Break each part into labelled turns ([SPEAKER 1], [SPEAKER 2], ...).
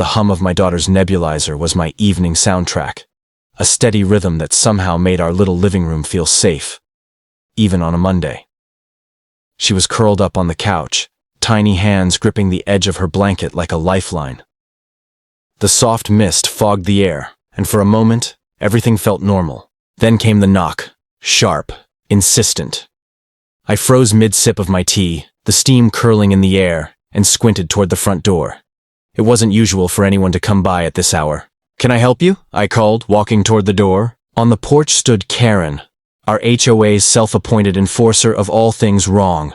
[SPEAKER 1] The hum of my daughter's nebulizer was my evening soundtrack, a steady rhythm that somehow made our little living room feel safe, even on a Monday. She was curled up on the couch, tiny hands gripping the edge of her blanket like a lifeline. The soft mist fogged the air, and for a moment, everything felt normal. Then came the knock, sharp, insistent. I froze mid-sip of my tea, the steam curling in the air, and squinted toward the front door. It wasn't usual for anyone to come by at this hour. "Can I help you?" I called, walking toward the door. On the porch stood Karen, our HOA's self-appointed enforcer of all things wrong.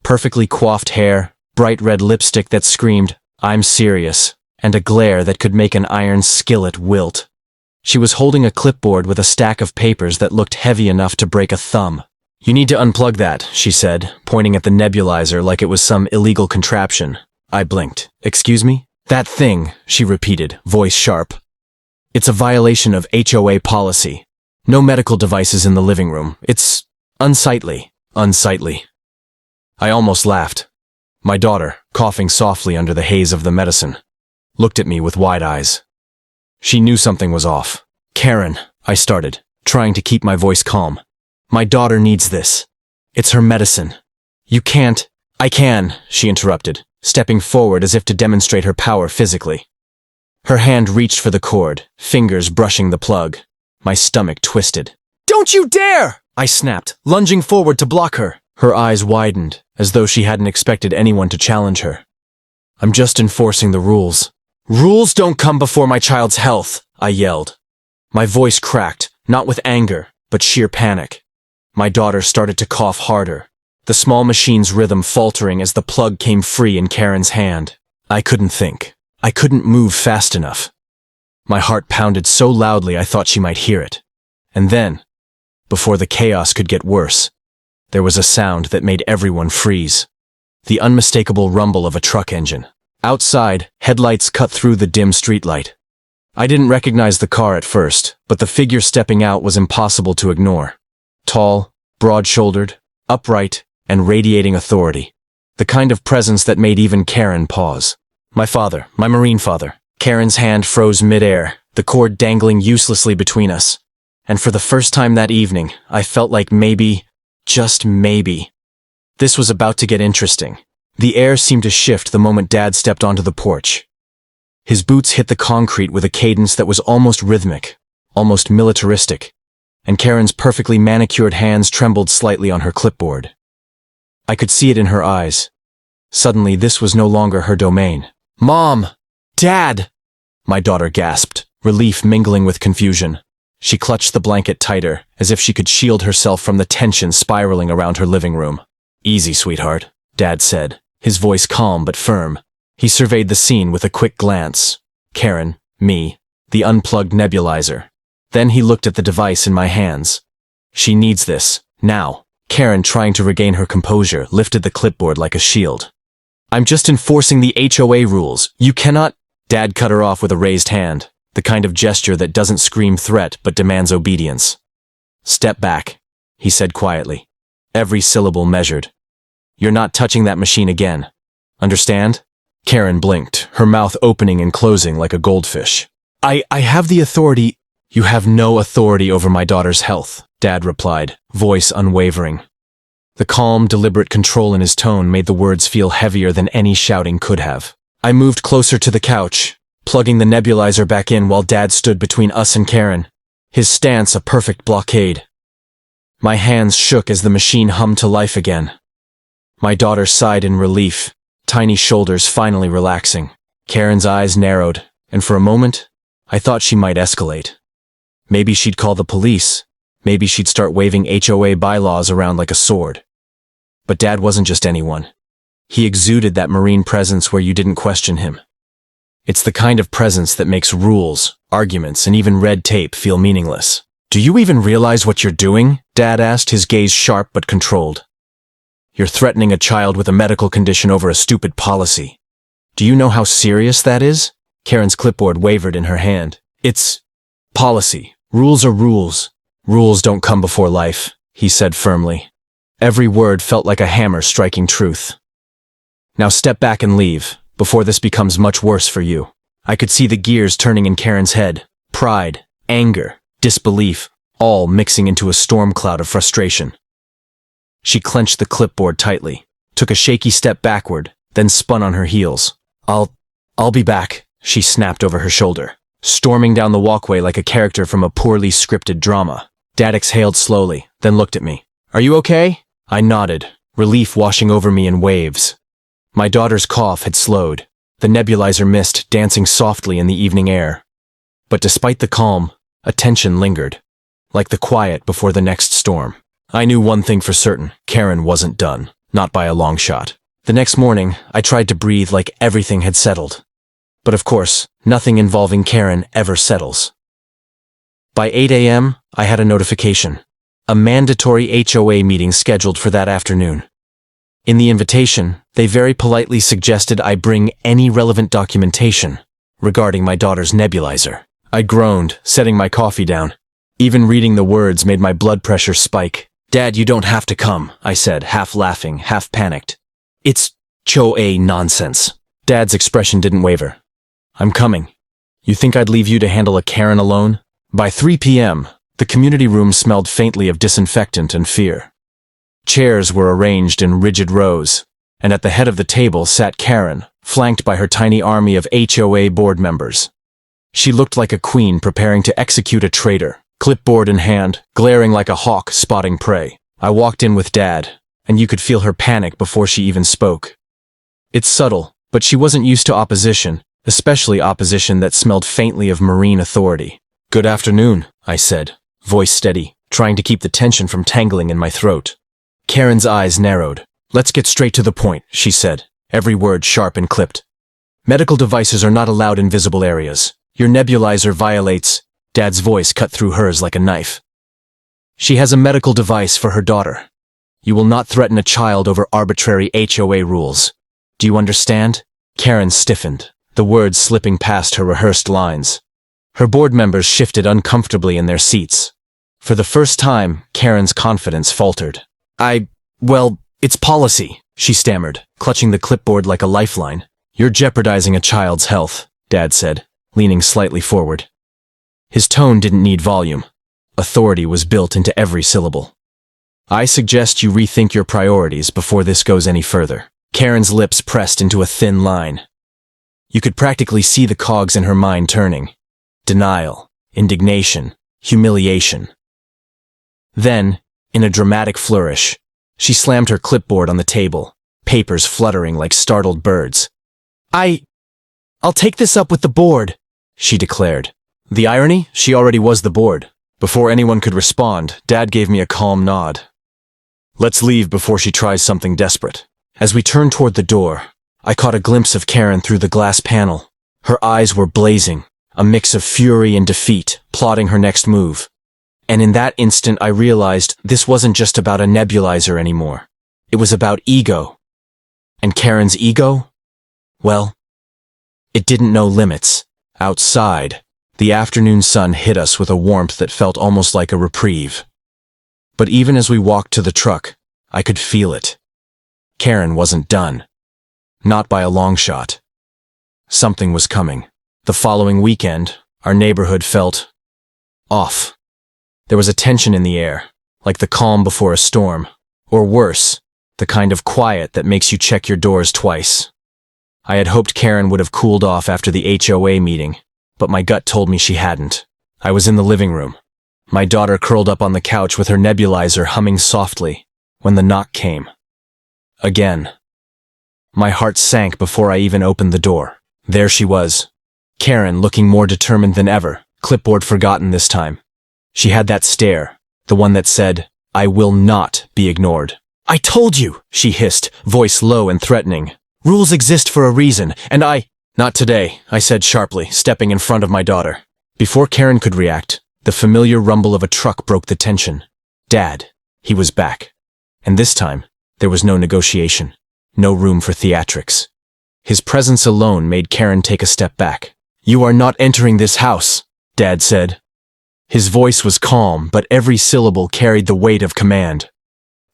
[SPEAKER 1] Perfectly coiffed hair, bright red lipstick that screamed, "I'm serious," and a glare that could make an iron skillet wilt. She was holding a clipboard with a stack of papers that looked heavy enough to break a thumb. "You need to unplug that," she said, pointing at the nebulizer like it was some illegal contraption. I blinked. "Excuse me?" "That thing," she repeated, voice sharp. "It's a violation of HOA policy. No medical devices in the living room. It's unsightly." Unsightly. I almost laughed. My daughter, coughing softly under the haze of the medicine, looked at me with wide eyes. She knew something was off. "Karen," I started, trying to keep my voice calm. "My daughter needs this. It's her medicine. You can't—" "I can," she interrupted, stepping forward as if to demonstrate her power physically. Her hand reached for the cord, fingers brushing the plug. My stomach twisted. "Don't you dare!" I snapped, lunging forward to block her. Her eyes widened, as though she hadn't expected anyone to challenge her. "I'm just enforcing the rules." "Rules don't come before my child's health," I yelled. My voice cracked, not with anger, but sheer panic. My daughter started to cough harder, the small machine's rhythm faltering as the plug came free in Karen's hand. I couldn't think. I couldn't move fast enough. My heart pounded so loudly I thought she might hear it. And then, before the chaos could get worse, there was a sound that made everyone freeze. The unmistakable rumble of a truck engine. Outside, headlights cut through the dim streetlight. I didn't recognize the car at first, but the figure stepping out was impossible to ignore. Tall, broad-shouldered, upright, and radiating authority. The kind of presence that made even Karen pause. My father, my Marine father. Karen's hand froze mid-air, the cord dangling uselessly between us. And for the first time that evening, I felt like maybe, just maybe, this was about to get interesting. The air seemed to shift the moment Dad stepped onto the porch. His boots hit the concrete with a cadence that was almost rhythmic, almost militaristic, and Karen's perfectly manicured hands trembled slightly on her clipboard. I could see it in her eyes. Suddenly, this was no longer her domain. "Mom! Dad!" My daughter gasped, relief mingling with confusion. She clutched the blanket tighter, as if she could shield herself from the tension spiraling around her living room. "Easy, sweetheart," Dad said, his voice calm but firm. He surveyed the scene with a quick glance. Karen, me, the unplugged nebulizer. Then he looked at the device in my hands. "She needs this, now." Karen, trying to regain her composure, lifted the clipboard like a shield. "I'm just enforcing the HOA rules. You cannot—" Dad cut her off with a raised hand, the kind of gesture that doesn't scream threat but demands obedience. "Step back," he said quietly, every syllable measured. "You're not touching that machine again. Understand?" Karen blinked, her mouth opening and closing like a goldfish. I have the authority." "You have no authority over my daughter's health," Dad replied, voice unwavering. The calm, deliberate control in his tone made the words feel heavier than any shouting could have. I moved closer to the couch, plugging the nebulizer back in while Dad stood between us and Karen, his stance a perfect blockade. My hands shook as the machine hummed to life again. My daughter sighed in relief, tiny shoulders finally relaxing. Karen's eyes narrowed, and for a moment, I thought she might escalate. Maybe she'd call the police. Maybe she'd start waving HOA bylaws around like a sword. But Dad wasn't just anyone. He exuded that Marine presence where you didn't question him. It's the kind of presence that makes rules, arguments, and even red tape feel meaningless. "Do you even realize what you're doing?" Dad asked, his gaze sharp but controlled. "You're threatening a child with a medical condition over a stupid policy. Do you know how serious that is?" Karen's clipboard wavered in her hand. "It's policy. Rules are rules. Rules don't come before life," he said firmly. Every word felt like a hammer striking truth. "Now step back and leave, before this becomes much worse for you." I could see the gears turning in Karen's head. Pride, anger, disbelief, all mixing into a storm cloud of frustration. She clenched the clipboard tightly, took a shaky step backward, then spun on her heels. I'll be back, she snapped over her shoulder, storming down the walkway like a character from a poorly scripted drama. Dad exhaled slowly, then looked at me. Are you okay? I nodded, relief washing over me in waves. My daughter's cough had slowed, the nebulizer mist dancing softly in the evening air. But despite the calm, a tension lingered, like the quiet before the next storm. I knew one thing for certain, Karen wasn't done, not by a long shot. The next morning, I tried to breathe like everything had settled. But of course, nothing involving Karen ever settles. By 8 a.m., I had a notification. A mandatory HOA meeting scheduled for that afternoon. In the invitation, they very politely suggested I bring any relevant documentation regarding my daughter's nebulizer. I groaned, setting my coffee down. Even reading the words made my blood pressure spike. Dad, you don't have to come, I said, half laughing, half panicked. It's HOA nonsense. Dad's expression didn't waver. I'm coming. You think I'd leave you to handle a Karen alone? By 3 p.m., the community room smelled faintly of disinfectant and fear. Chairs were arranged in rigid rows, and at the head of the table sat Karen, flanked by her tiny army of HOA board members. She looked like a queen preparing to execute a traitor, clipboard in hand, glaring like a hawk spotting prey. I walked in with Dad, and you could feel her panic before she even spoke. It's subtle, but she wasn't used to opposition, especially opposition that smelled faintly of marine authority. Good afternoon, I said, voice steady, trying to keep the tension from tangling in my throat. Karen's eyes narrowed. Let's get straight to the point, she said, every word sharp and clipped. Medical devices are not allowed in visible areas. Your nebulizer violates... Dad's voice cut through hers like a knife. She has a medical device for her daughter. You will not threaten a child over arbitrary HOA rules. Do you understand? Karen stiffened, the words slipping past her rehearsed lines. Her board members shifted uncomfortably in their seats. For the first time, Karen's confidence faltered. Well, it's policy, she stammered, clutching the clipboard like a lifeline. You're jeopardizing a child's health, Dad said, leaning slightly forward. His tone didn't need volume. Authority was built into every syllable. I suggest you rethink your priorities before this goes any further. Karen's lips pressed into a thin line. You could practically see the cogs in her mind turning. Denial, indignation, humiliation. Then, in a dramatic flourish, she slammed her clipboard on the table, papers fluttering like startled birds. I'll take this up with the board, she declared. The irony? She already was the board. Before anyone could respond, Dad gave me a calm nod. Let's leave before she tries something desperate. As we turned toward the door, I caught a glimpse of Karen through the glass panel. Her eyes were blazing, a mix of fury and defeat, plotting her next move. And in that instant I realized this wasn't just about a nebulizer anymore. It was about ego. And Karen's ego? Well, it didn't know limits. Outside, the afternoon sun hit us with a warmth that felt almost like a reprieve. But even as we walked to the truck, I could feel it. Karen wasn't done. Not by a long shot. Something was coming. The following weekend, our neighborhood felt off. There was a tension in the air, like the calm before a storm, or worse, the kind of quiet that makes you check your doors twice. I had hoped Karen would have cooled off after the HOA meeting, but my gut told me she hadn't. I was in the living room, my daughter curled up on the couch with her nebulizer humming softly, when the knock came. Again. My heart sank before I even opened the door. There she was. Karen, looking more determined than ever, clipboard forgotten this time. She had that stare, the one that said, I will not be ignored. I told you, she hissed, voice low and threatening. Rules exist for a reason, and Not today, I said sharply, stepping in front of my daughter. Before Karen could react, the familiar rumble of a truck broke the tension. Dad. He was back. And this time, there was no negotiation, no room for theatrics. His presence alone made Karen take a step back. You are not entering this house, Dad said. His voice was calm, but every syllable carried the weight of command.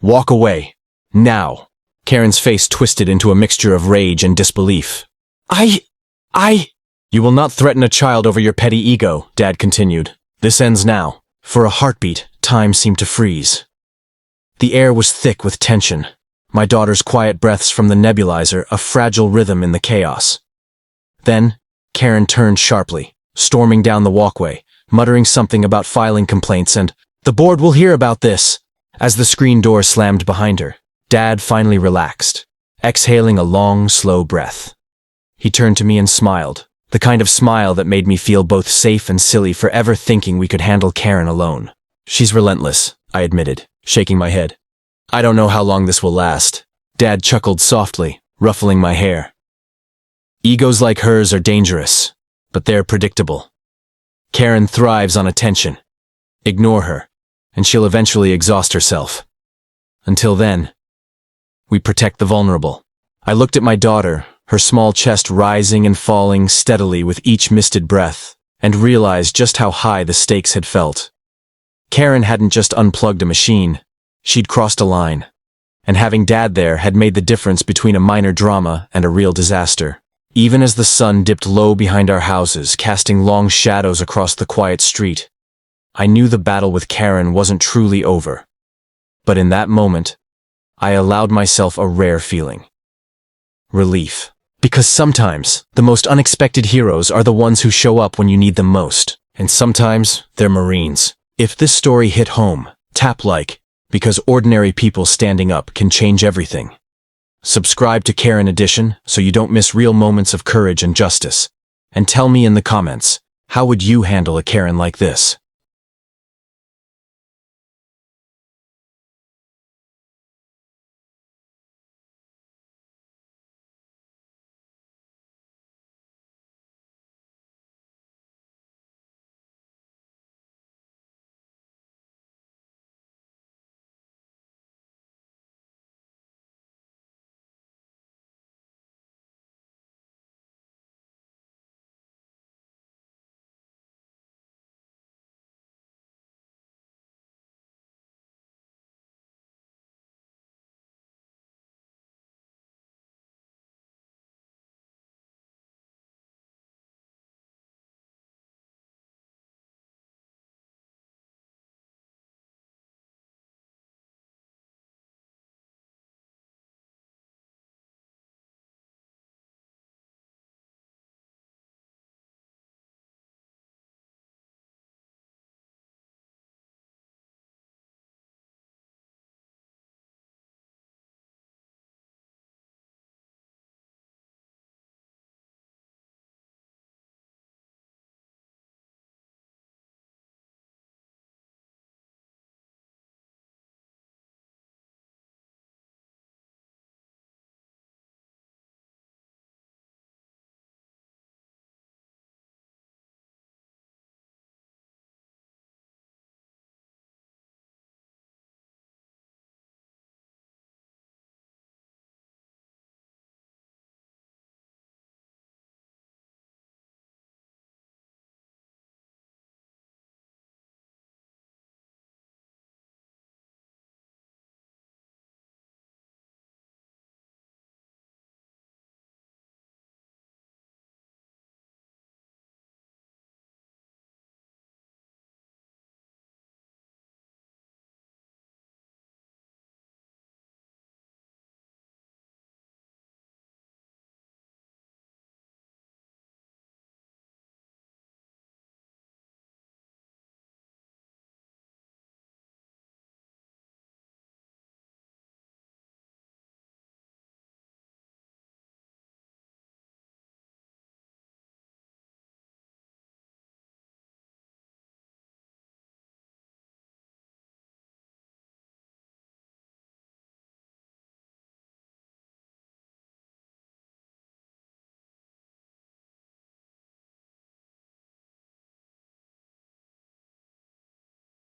[SPEAKER 1] Walk away. Now. Karen's face twisted into a mixture of rage and disbelief. You will not threaten a child over your petty ego, Dad continued. This ends now. For a heartbeat, time seemed to freeze. The air was thick with tension. My daughter's quiet breaths from the nebulizer, a fragile rhythm in the chaos. Then, Karen turned sharply, storming down the walkway, muttering something about filing complaints and, "The board will hear about this." As the screen door slammed behind her, Dad finally relaxed, exhaling a long, slow breath. He turned to me and smiled, the kind of smile that made me feel both safe and silly for ever thinking we could handle Karen alone. "She's relentless," I admitted, shaking my head. "I don't know how long this will last." Dad chuckled softly, ruffling my hair. "Egos like hers are dangerous, but they're predictable. Karen thrives on attention. Ignore her, and she'll eventually exhaust herself. Until then, we protect the vulnerable." I looked at my daughter, her small chest rising and falling steadily with each misted breath, and realized just how high the stakes had felt. Karen hadn't just unplugged a machine, she'd crossed a line. And having Dad there had made the difference between a minor drama and a real disaster. Even as the sun dipped low behind our houses, casting long shadows across the quiet street, I knew the battle with Karen wasn't truly over. But in that moment, I allowed myself a rare feeling. Relief. Because sometimes, the most unexpected heroes are the ones who show up when you need them most. And sometimes, they're Marines. If this story hit home, tap like, because ordinary people standing up can change everything. Subscribe to Karen Edition so you don't miss real moments of courage and justice. And tell me in the comments, how would you handle a Karen like this?